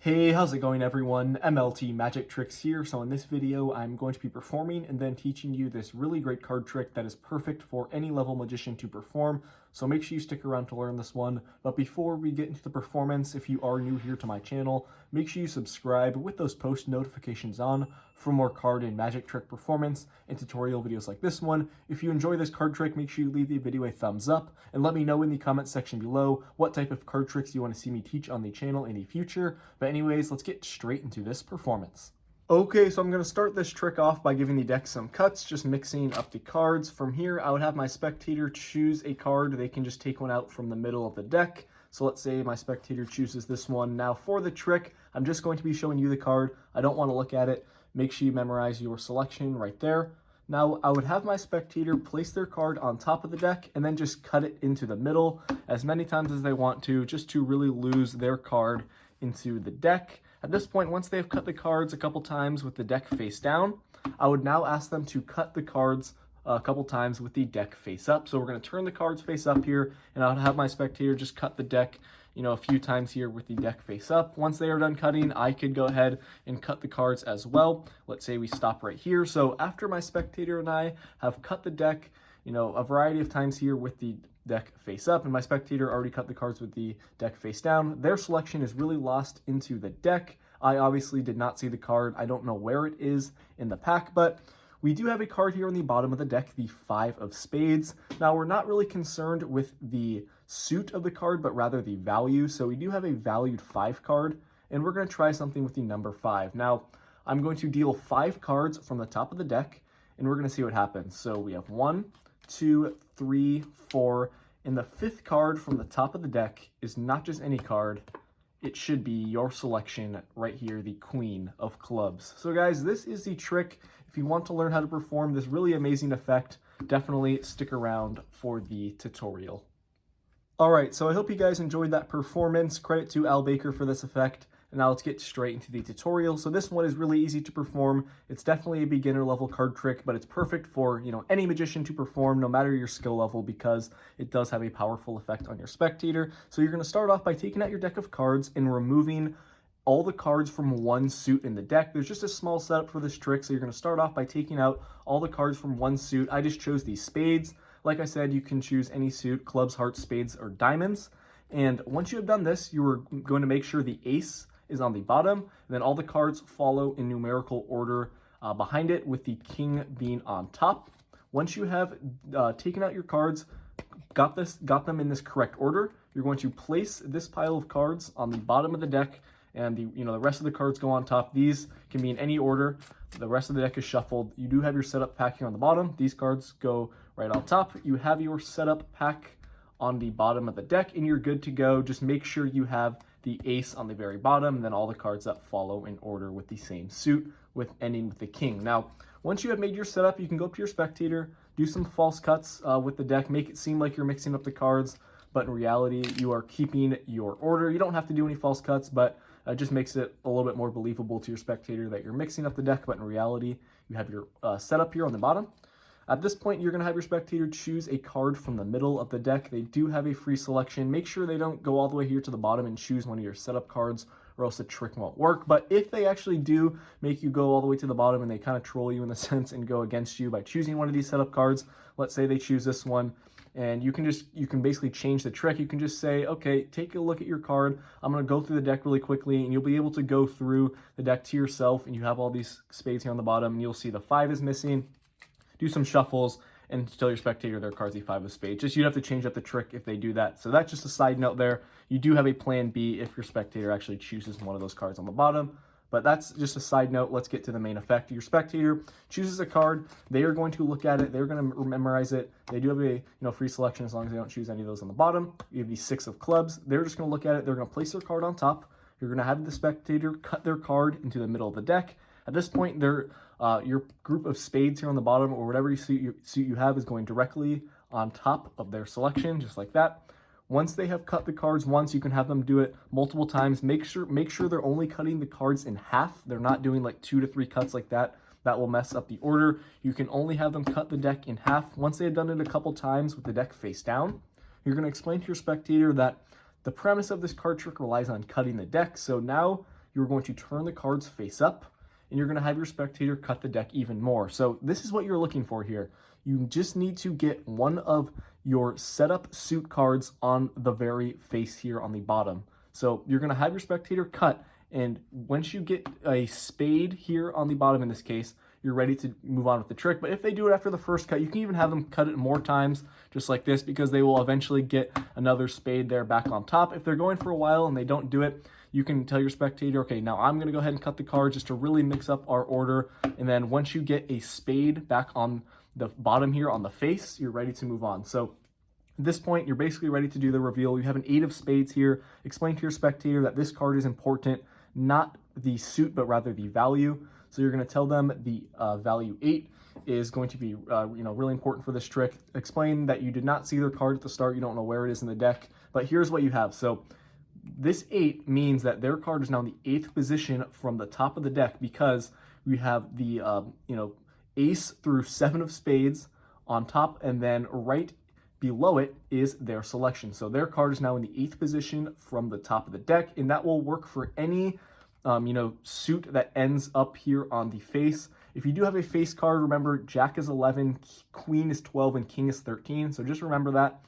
Hey, how's it going everyone? MLT Magic Tricks here. So in this video, I'm going to be performing and then teaching you this really great card trick that is perfect for any level magician to perform. So make sure you stick around to learn this one. But before we get into the performance, if you are new here to my channel, make sure you subscribe with those post notifications on for more card and magic trick performance and tutorial videos like this one. If you enjoy this card trick, make sure you leave the video a thumbs up and let me know in the comment section below what type of card tricks you want to see me teach on the channel in the future. But anyways, let's get straight into this performance. Okay, so I'm going to start this trick off by giving the deck some cuts, just mixing up the cards. From here, I would have my spectator choose a card. They can just take one out from the middle of the deck. So let's say my spectator chooses this one. Now for the trick, I'm just going to be showing you the card. I don't want to look at it. Make sure you memorize your selection right there. Now I would have my spectator place their card on top of the deck and then just cut it into the middle as many times as they want to, just to really lose their card into the deck. At this point, once they've cut the cards a couple times with the deck face down, I would now ask them to cut the cards a couple times with the deck face up. So we're going to turn the cards face up here, and I'll have my spectator just cut the deck, a few times here with the deck face up. Once they are done cutting, I could go ahead and cut the cards as well. Let's say we stop right here. So after my spectator and I have cut the deck, a variety of times here with the deck face up, and my spectator already cut the cards with the deck face down, their selection is really lost into the deck. I obviously did not see the card. I don't know where it is in the pack, but we do have a card here on the bottom of the deck, the 5 of spades. Now, we're not really concerned with the suit of the card, but rather the value. So we do have a valued 5 card, and we're going to try something with the number 5. Now, I'm going to deal 5 cards from the top of the deck, and we're going to see what happens. So we have 1, 2, 3, 4, and the 5th card from the top of the deck is not just any card. It should be your selection right here, the Queen of Clubs. So guys, this is the trick. If you want to learn how to perform this really amazing effect, definitely stick around for the tutorial. All right, so I hope you guys enjoyed that performance. Credit to Al Baker for this effect. And now let's get straight into the tutorial. So this one is really easy to perform. It's definitely a beginner level card trick, but it's perfect for, any magician to perform no matter your skill level because it does have a powerful effect on your spectator. So you're going to start off by taking out your deck of cards and removing all the cards from one suit in the deck. There's just a small setup for this trick. So you're going to start off by taking out all the cards from one suit. I just chose these spades. Like I said, you can choose any suit: clubs, hearts, spades, or diamonds. And once you have done this, you are going to make sure the ace is on the bottom, and then all the cards follow in numerical order behind it, with the king being on top. Once you have taken out your cards, got them in this correct order, you're going to place this pile of cards on the bottom of the deck, and the rest of the cards go on top. These can be in any order. The rest of the deck is shuffled. You do have your setup pack here on the bottom. These cards go right on top. You have your setup pack on the bottom of the deck, and you're good to go. Just make sure you have the ace on the very bottom, and then all the cards that follow in order with the same suit, with ending with the king. Now, once you have made your setup, you can go up to your spectator, do some false cuts with the deck, make it seem like you're mixing up the cards, but in reality, you are keeping your order. You don't have to do any false cuts, but it just makes it a little bit more believable to your spectator that you're mixing up the deck, but in reality, you have your setup here on the bottom. At this point, you're going to have your spectator choose a card from the middle of the deck. They do have a free selection. Make sure they don't go all the way here to the bottom and choose one of your setup cards, or else the trick won't work. But if they actually do make you go all the way to the bottom and they kind of troll you in the sense and go against you by choosing one of these setup cards, let's say they choose this one, and you can basically change the trick. You can just say, okay, take a look at your card. I'm going to go through the deck really quickly, and you'll be able to go through the deck to yourself, and you have all these spades here on the bottom, and you'll see the 5 is missing. Do some shuffles and tell your spectator their card's the 5 of spades. Just you'd have to change up the trick if they do that. So that's just a side note there. You do have a plan B if your spectator actually chooses one of those cards on the bottom. But that's just a side note. Let's get to the main effect. Your spectator chooses a card. They are going to look at it. They're going to memorize it. They do have a free selection as long as they don't choose any of those on the bottom. You have the 6 of clubs. They're just going to look at it. They're going to place their card on top. You're going to have the spectator cut their card into the middle of the deck. At this point, your group of spades here on the bottom, or whatever suit you have, is going directly on top of their selection, just like that. Once they have cut the cards once, you can have them do it multiple times. Make sure they're only cutting the cards in half. They're not doing like 2 to 3 cuts like that. That will mess up the order. You can only have them cut the deck in half. Once they have done it a couple times with the deck face down, you're going to explain to your spectator that the premise of this card trick relies on cutting the deck. So now you're going to turn the cards face up, and you're going to have your spectator cut the deck even more. So this is what you're looking for here. You just need to get one of your setup suit cards on the very face here on the bottom. So you're going to have your spectator cut, and once you get a spade here on the bottom in this case, you're ready to move on with the trick. But if they do it after the first cut, you can even have them cut it more times, just like this, because they will eventually get another spade there back on top. If they're going for a while and they don't do it, you can tell your spectator, okay, now I'm going to go ahead and cut the card just to really mix up our order. And then once you get a spade back on the bottom here on the face, you're ready to move on. So at this point, you're basically ready to do the reveal. You have an 8 of spades here. Explain to your spectator that this card is important, not the suit, but rather the value. So you're going to tell them the value 8 is going to be really important for this trick. Explain that you did not see their card at the start. You don't know where it is in the deck, but here's what you have. So this 8 means that their card is now in the 8th position from the top of the deck, because we have the ace through 7 of spades on top, and then right below it is their selection. So their card is now in the 8th position from the top of the deck, and that will work for any suit that ends up here on the face. If you do have a face card, remember Jack is 11, Queen is 12, and King is 13. So just remember that.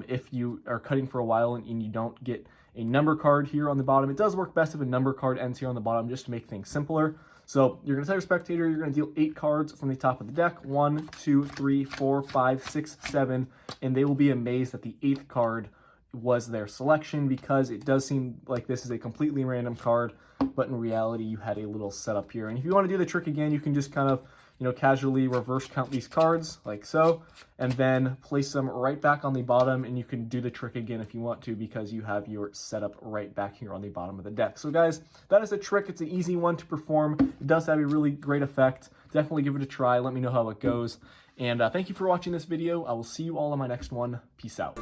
If you are cutting for a while and you don't get a number card here on the bottom, it does work best if a number card ends here on the bottom, just to make things simpler. So you're going to tell your spectator you're going to deal 8 cards from the top of the deck. 1, 2, 3, 4, 5, 6, 7, and they will be amazed that the 8th card was their selection, because it does seem like this is a completely random card, but in reality you had a little setup here. And if you want to do the trick again, you can just kind of casually reverse count these cards like so, and then place them right back on the bottom, and you can do the trick again if you want to, because you have your setup right back here on the bottom of the deck. So guys, that is a trick. It's an easy one to perform. It does have a really great effect. Definitely give it a try. Let me know how it goes. And thank you for watching this video. I will see you all on my next one. Peace out.